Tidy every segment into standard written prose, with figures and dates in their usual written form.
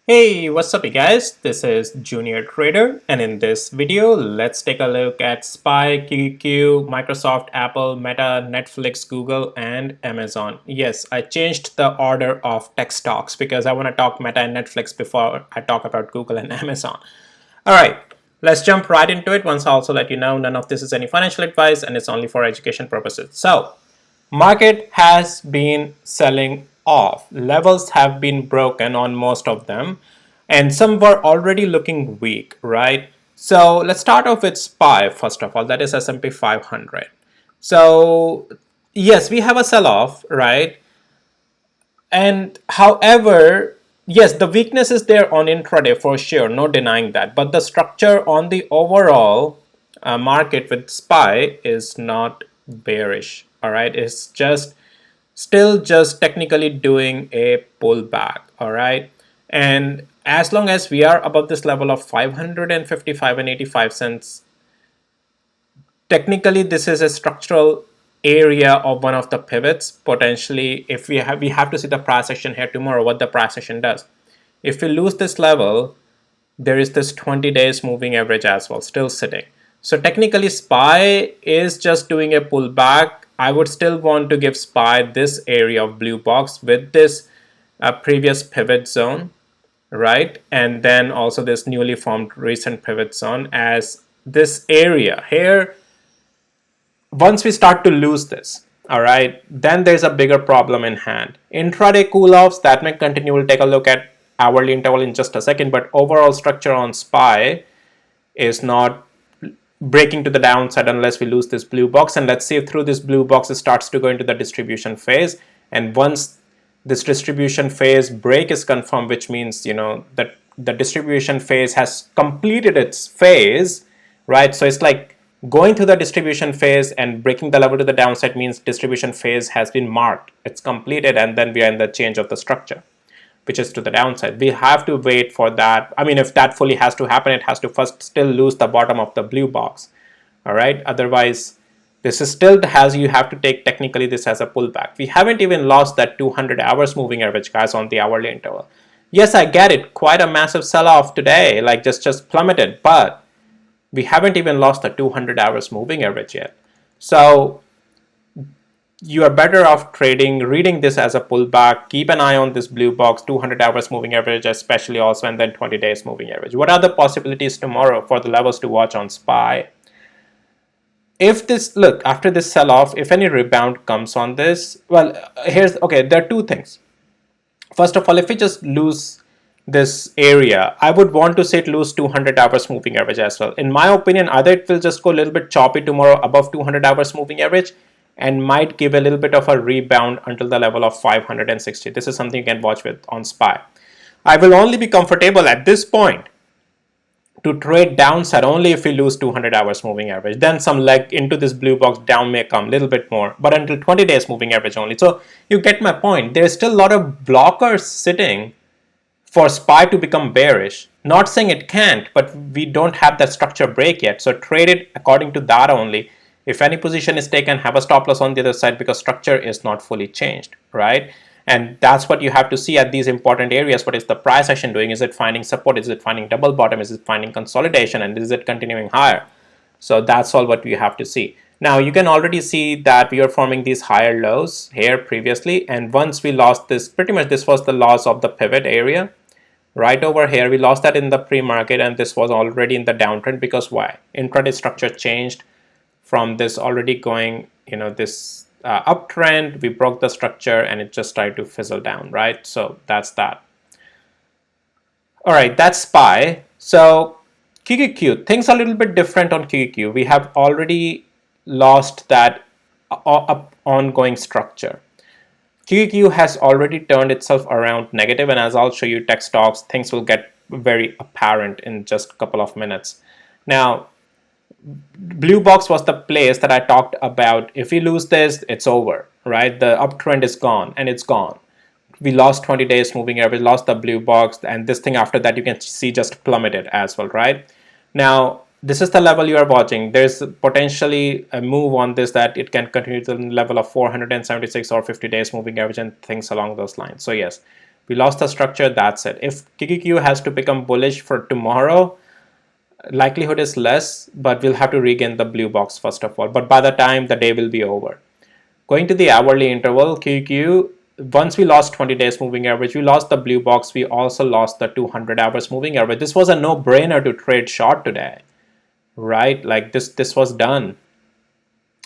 Hey, what's up you guys? This is Junior Trader, and in this video, let's take a look at SPY, QQQ, Microsoft, Apple, Meta, Netflix, Google, and Amazon. Yes, I changed the order of tech stocks because I want to talk Meta and Netflix before I talk about Google and Amazon. All right, let's jump right into it. Once I also let you know, none of this is any financial advice and it's only for education purposes. So, market has been selling off. Levels have been broken on most of them, and some were already looking weak, right? So let's start off with SPY first of all, that is S&P 500. So yes, we have a sell-off, right? And however, yes, the weakness is there on intraday for sure, no denying that. But the structure on the overall market with SPY is not bearish. All right, it's just still just technically doing a pullback. All right, and as long as we are above this level of 555 and 85 cents, technically this is a structural area of one of the pivots. Potentially, if we have to see the price action here tomorrow, what the price action does. If we lose this level, there is this 20 days moving average as well still sitting. So technically SPY is just doing a pullback. I would still want to give SPY this area of blue box with this previous pivot zone, right? And then also this newly formed recent pivot zone as this area here. Once we start to lose this, all right, then there's a bigger problem in hand. Intraday cool-offs that may continue. We'll take a look at hourly interval in just a second, but overall structure on SPY is not breaking to the downside unless we lose this blue box. And let's see if through this blue box it starts to go into the distribution phase. And once this distribution phase break is confirmed, which means that the distribution phase has completed its phase, right? So it's like going through the distribution phase and breaking the level to the downside means distribution phase has been marked, it's completed, and then we are in the change of the structure, which is to the downside. We have to wait for that. I mean, if that fully has to happen, it has to first still lose the bottom of the blue box. All right, otherwise this is still has, you have to take technically this as a pullback. We haven't even lost that 200 hours moving average, guys, on the hourly interval. Yes, I get it, quite a massive sell-off today, like just plummeted, but we haven't even lost the 200 hours moving average yet. So you are better off reading this as a pullback. Keep an eye on this blue box, 200 hours moving average especially also, and then 20 days moving average. What are the possibilities tomorrow for the levels to watch on SPY? If this, look, after this sell-off, if any rebound comes on this, well, there are two things. First of all, if we just lose this area, I would want to say it lose 200 hours moving average as well. In my opinion, either it will just go a little bit choppy tomorrow above 200 hours moving average and might give a little bit of a rebound until the level of 560. This is something you can watch with on SPY. I will only be comfortable at this point to trade downside only if we lose 200 hours moving average. Then some leg into this blue box down may come a little bit more, but until 20 days moving average only. So you get my point. There's still a lot of blockers sitting for SPY to become bearish. Not saying it can't, but we don't have that structure break yet. So trade it according to that only. If any position is taken, have a stop loss on the other side because structure is not fully changed, right? And that's what you have to see at these important areas. What is the price action doing? Is it finding support? Is it finding double bottom? Is it finding consolidation? And is it continuing higher? So that's all what we have to see. Now you can already see that we are forming these higher lows here previously. And once we lost this, pretty much this was the loss of the pivot area. Right over here, we lost that in the pre-market, and this was already in the downtrend because why? Intraday structure changed from this already going, this uptrend. We broke the structure and it just tried to fizzle down, right? So that's that. All right, that's SPY. So QQQ, things are a little bit different on QQQ. We have already lost that ongoing structure. QQQ has already turned itself around negative, and as I'll show you tech stocks, things will get very apparent in just a couple of minutes. Now, blue box was the place that I talked about. If we lose this, it's over, right? The uptrend is gone, and it's gone. We lost 20 days moving average, lost the blue box, and this thing after that you can see just plummeted as well, right? Now, this is the level you are watching. There's potentially a move on this that it can continue to the level of 476 or 50 days moving average and things along those lines. So yes, We lost the structure, that's it. If QQQ has to become bullish for tomorrow, likelihood is less, but we'll have to regain the blue box first of all. But by the time the day will be over. Going to the hourly interval, QQ, once we lost 20 days moving average, we lost the blue box, we also lost the 200 hours moving average. This was a no-brainer to trade short today, right? Like this was done,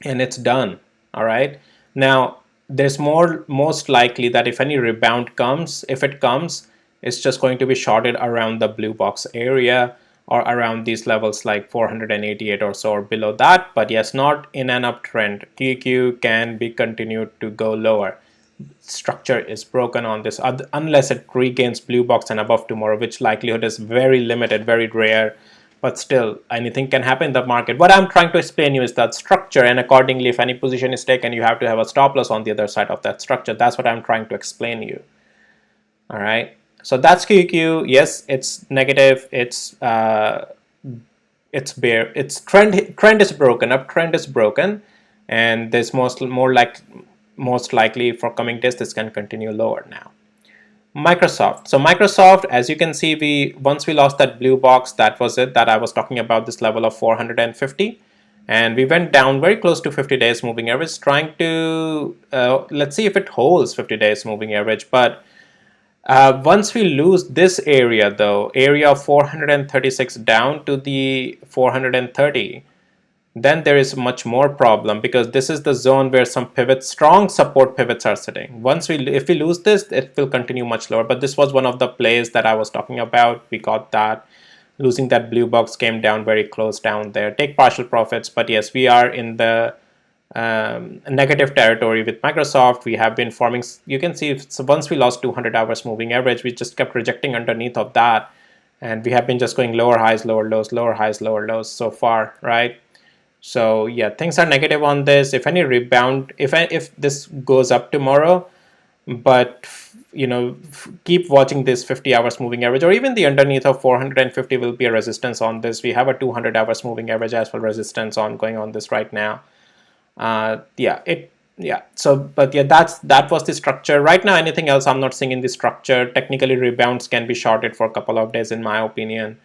and it's done, all right? Now, there's most likely that if any rebound comes, if it comes, it's just going to be shorted around the blue box area or around these levels like 488 or so or below that. But yes, not in an uptrend. QQ can be continued to go lower. Structure is broken on this unless it regains blue box and above tomorrow, which likelihood is very limited, very rare. But still, anything can happen in the market. What I'm trying to explain you is that structure, and accordingly, if any position is taken, you have to have a stop loss on the other side of that structure. That's what I'm trying to explain you. All right. So that's QQ. Yes, it's negative. It's bear. It's trend is broken. Uptrend is broken, and there's most likely for coming days this can continue lower now. Microsoft. So Microsoft, as you can see, once we lost that blue box, that was it, that I was talking about, this level of 450, and we went down very close to 50 days moving average, trying to let's see if it holds 50 days moving average. But once we lose this area though, area of 436 down to the 430, then there is much more problem, because this is the zone where some pivots, strong support pivots are sitting. If we lose this, it will continue much lower. But this was one of the plays that I was talking about. We got that. Losing that blue box, came down very close down there. Take partial profits. But yes, we are in the negative territory with Microsoft. We have been forming, you can see, so once we lost 200 hours moving average, we just kept rejecting underneath of that. And we have been just going lower highs, lower lows, lower highs, lower lows so far, right? So yeah, things are negative on this. If any rebound, if this goes up tomorrow, but keep watching this 50 hours moving average, or even the underneath of 450 will be a resistance on this. We have a 200 hours moving average as well resistance on going on this right now. So but yeah, that was the structure. Right now, anything else I'm not seeing in the structure. Technically, rebounds can be shorted for a couple of days in my opinion.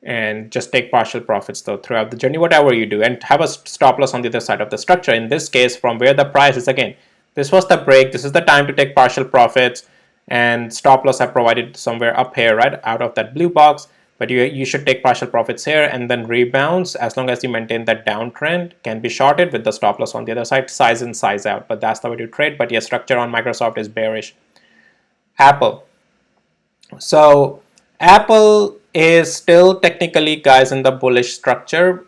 And just take partial profits though throughout the journey, whatever you do, and have a stop loss on the other side of the structure. In this case, from where the price is, again, this was the break, this is the time to take partial profits, and stop loss I provided somewhere up here, right out of that blue box. But you should take partial profits here, and then rebounds, as long as you maintain that downtrend, can be shorted with the stop loss on the other side, size in, size out. But that's the way to trade. But yes, structure on Microsoft is bearish. Apple. So Apple is still technically, guys, in the bullish structure.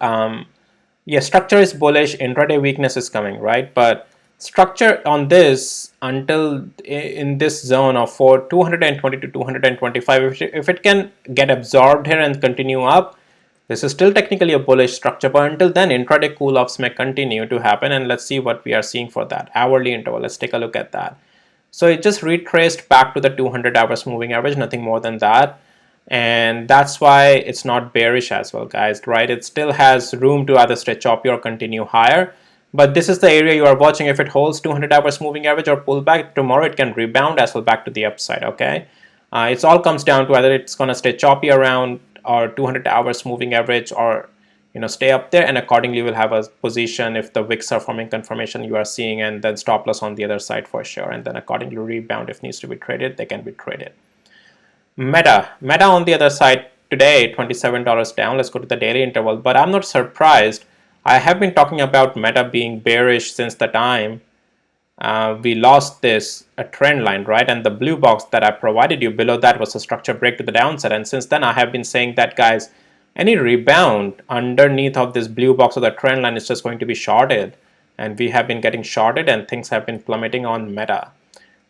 Structure is bullish, intraday weakness is coming, right? But structure on this, until in this zone of 220 to 225, if it can get absorbed here and continue up, this is still technically a bullish structure. But until then, intraday cool-offs may continue to happen, and let's see what we are seeing for that hourly interval. Let's take a look at that. So it just retraced back to the 200 hours moving average, nothing more than that. And that's why it's not bearish as well, guys, right? It still has room to either stay choppy or continue higher. But this is the area you are watching. If it holds 200 hours moving average or pull back tomorrow, it can rebound as well back to the upside, okay? It all comes down to whether it's going to stay choppy around or 200 hours moving average, or stay up there, and accordingly we'll have a position if the wicks are forming confirmation you are seeing, and then stop loss on the other side for sure, and then accordingly rebound. If needs to be traded, they can be traded. Meta on the other side today, $27 down. Let's go to the daily interval. But I'm not surprised. I have been talking about Meta being bearish since the time we lost this trend line, right? And the blue box that I provided you below that was a structure break to the downside. And since then, I have been saying that, guys, any rebound underneath of this blue box of the trend line is just going to be shorted. And we have been getting shorted, and things have been plummeting on Meta.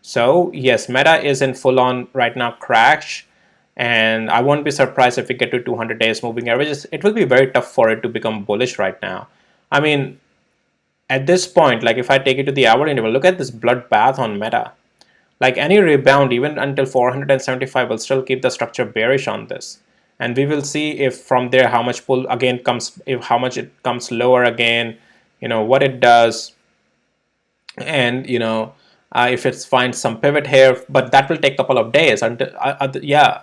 So yes, Meta is in full on right now crash, and I won't be surprised if we get to 200 days moving averages. It will be very tough for it to become bullish right now. I mean, at this point, like if I take it to the hourly interval, look at this bloodbath on Meta. Like any rebound, even until 475, will still keep the structure bearish on this. And we will see if from there how much pull again comes, if how much it comes lower again, what it does. And if it finds some pivot here, but that will take a couple of days until yeah,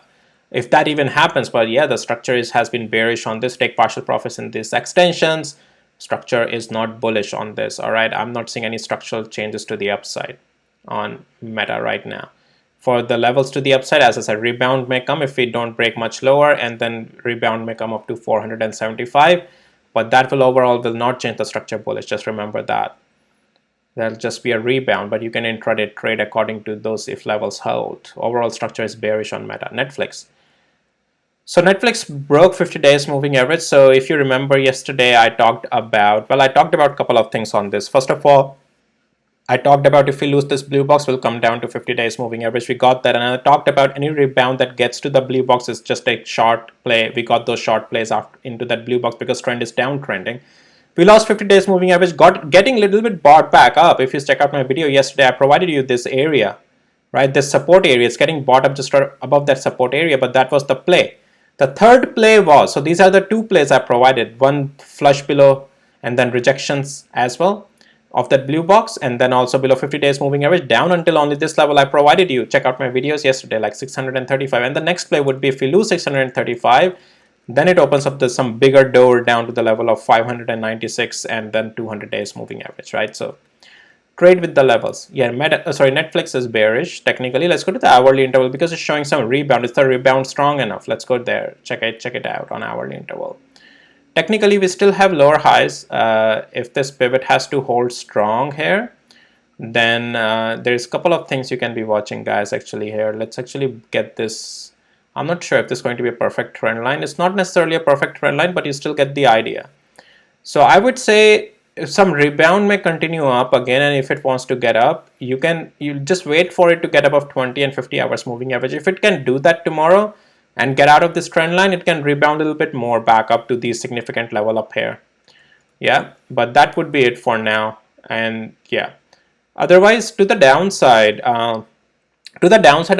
if that even happens. But yeah, the structure has been bearish on this. Take partial profits in these extensions. Structure is not bullish on this. All right, I'm not seeing any structural changes to the upside on Meta right now. For the levels to the upside, as I said, rebound may come if we don't break much lower, and then rebound may come up to 475, but that will not change the structure bullish. Just remember that. There'll just be a rebound, but you can intraday trade according to those if levels hold. Overall structure is bearish on Meta. Netflix. So Netflix broke 50 days moving average. So if you remember yesterday, I talked about a couple of things on this. First of all, I talked about if we lose this blue box, we'll come down to 50 days moving average. We got that. And I talked about any rebound that gets to the blue box is just a short play. We got those short plays into that blue box because trend is downtrending. We lost 50 days moving average, getting a little bit bought back up. If you check out my video yesterday, I provided you this area, right? This support area. It's getting bought up just above that support area, but that was the play. The third play was, so these are the two plays I provided, one flush below and then rejections as well of that blue box, and then also below 50 days moving average down until only this level I provided you. Check out my videos yesterday, like 635. And the next play would be if we lose 635, then it opens up some bigger door down to the level of 596 and then 200 days moving average, right? So trade with the levels. Yeah, Netflix is bearish technically. Let's go to the hourly interval because it's showing some rebound. Is the rebound strong enough? Let's go there. Check it out on hourly interval. Technically, we still have lower highs. If this pivot has to hold strong here, then there's a couple of things you can be watching, guys. Actually, here, let's actually get this. I'm not sure if this is going to be a perfect trend line. It's not necessarily a perfect trend line, but you still get the idea. So I would say if some rebound may continue up again, and if it wants to get up, you just wait for it to get above 20 and 50 hours moving average. If it can do that tomorrow and get out of this trend line, it can rebound a little bit more back up to the significant level up here. Yeah, but that would be it for now. And yeah, otherwise to the downside, I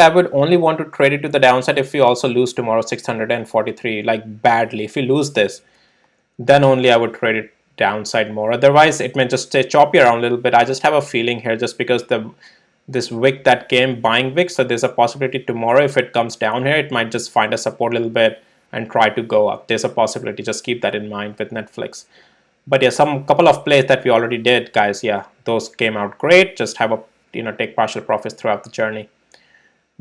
would only want to trade it to the downside if we also lose tomorrow 643, like badly. If we lose this, then only I would trade it downside more. Otherwise, it may just stay choppy around a little bit. I just have a feeling here, just because this wick that came, buying wick, so there's a possibility tomorrow if it comes down here, it might just find a support a little bit and try to go up. There's a possibility. Just keep that in mind with Netflix. But yeah, couple of plays that we already did, guys. Yeah, those came out great. Just have take partial profits throughout the journey.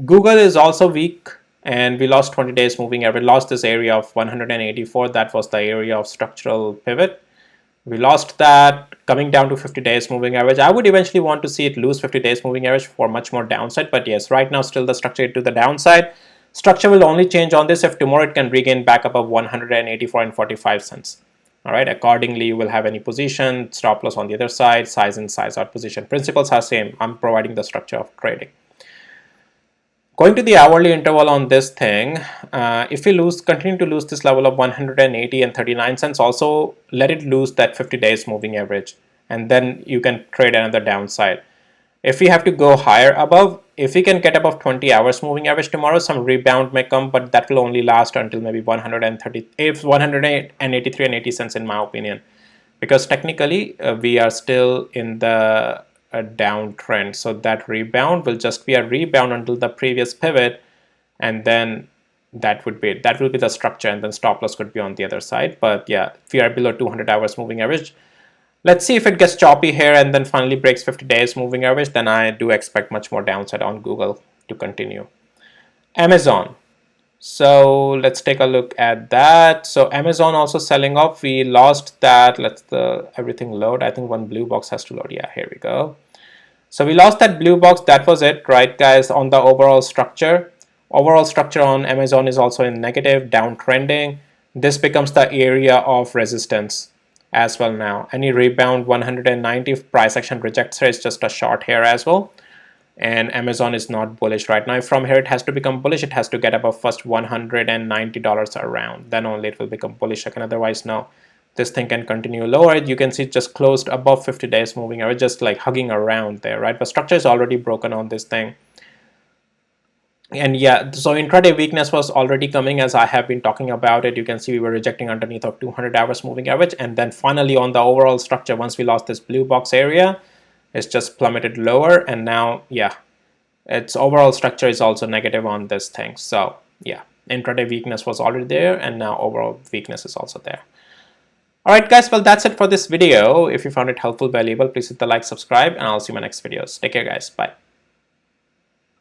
Google is also weak, and we lost 20 days moving average. Lost this area of 184. That was the area of structural pivot. We lost that, coming down to 50 days moving average. I would eventually want to see it lose 50 days moving average for much more downside. But yes, right now still the structure to the downside. Structure will only change on this if tomorrow it can regain back above 184 and 45 cents. All right, accordingly, you will have any position, stop loss on the other side, size in, size out position. Principles are same. I'm providing the structure of trading. Going to the hourly interval on this thing, if we continue to lose this level of 180 and 39 cents, also let it lose that 50 days moving average, and then you can trade another downside. If we have to go higher above, if we can get above 20 hours moving average tomorrow, some rebound may come, but that will only last until maybe 183 and 80 cents in my opinion, because technically we are still in the a downtrend. So that rebound will just be a rebound until the previous pivot, and then that will be the structure, and then stop loss could be on the other side. But yeah, if we are below 200 hours moving average, let's see if it gets choppy here and then finally breaks 50 days moving average, then I do expect much more downside on Google to continue. Amazon. So let's take a look at that. So Amazon also selling off. We lost that. Let's everything load. I think one blue box has to load. Yeah, here we go. So we lost that blue box. That was it, right, guys? On the overall structure on Amazon is also in negative, downtrending. This becomes the area of resistance as well now. Any rebound 190 price action rejects here, is just a short here as well. And Amazon is not bullish right now. If from here it has to become bullish, it has to get above first $190 around, then only it will become bullish again. Otherwise, no, this thing can continue lower. You can see it just closed above 50 days moving average, just like hugging around there, right? But structure is already broken on this thing. And yeah, so intraday weakness was already coming, as I have been talking about it. You can see we were rejecting underneath of 200 hours moving average, and then finally on the overall structure, once we lost this blue box area, It's just plummeted lower, and now, yeah, its overall structure is also negative on this thing. So yeah, intraday weakness was already there, and now overall weakness is also there. All right, guys, well, that's it for this video. If you found it helpful, valuable, please hit the like, subscribe, and I'll see you in my next videos. Take care, guys. Bye.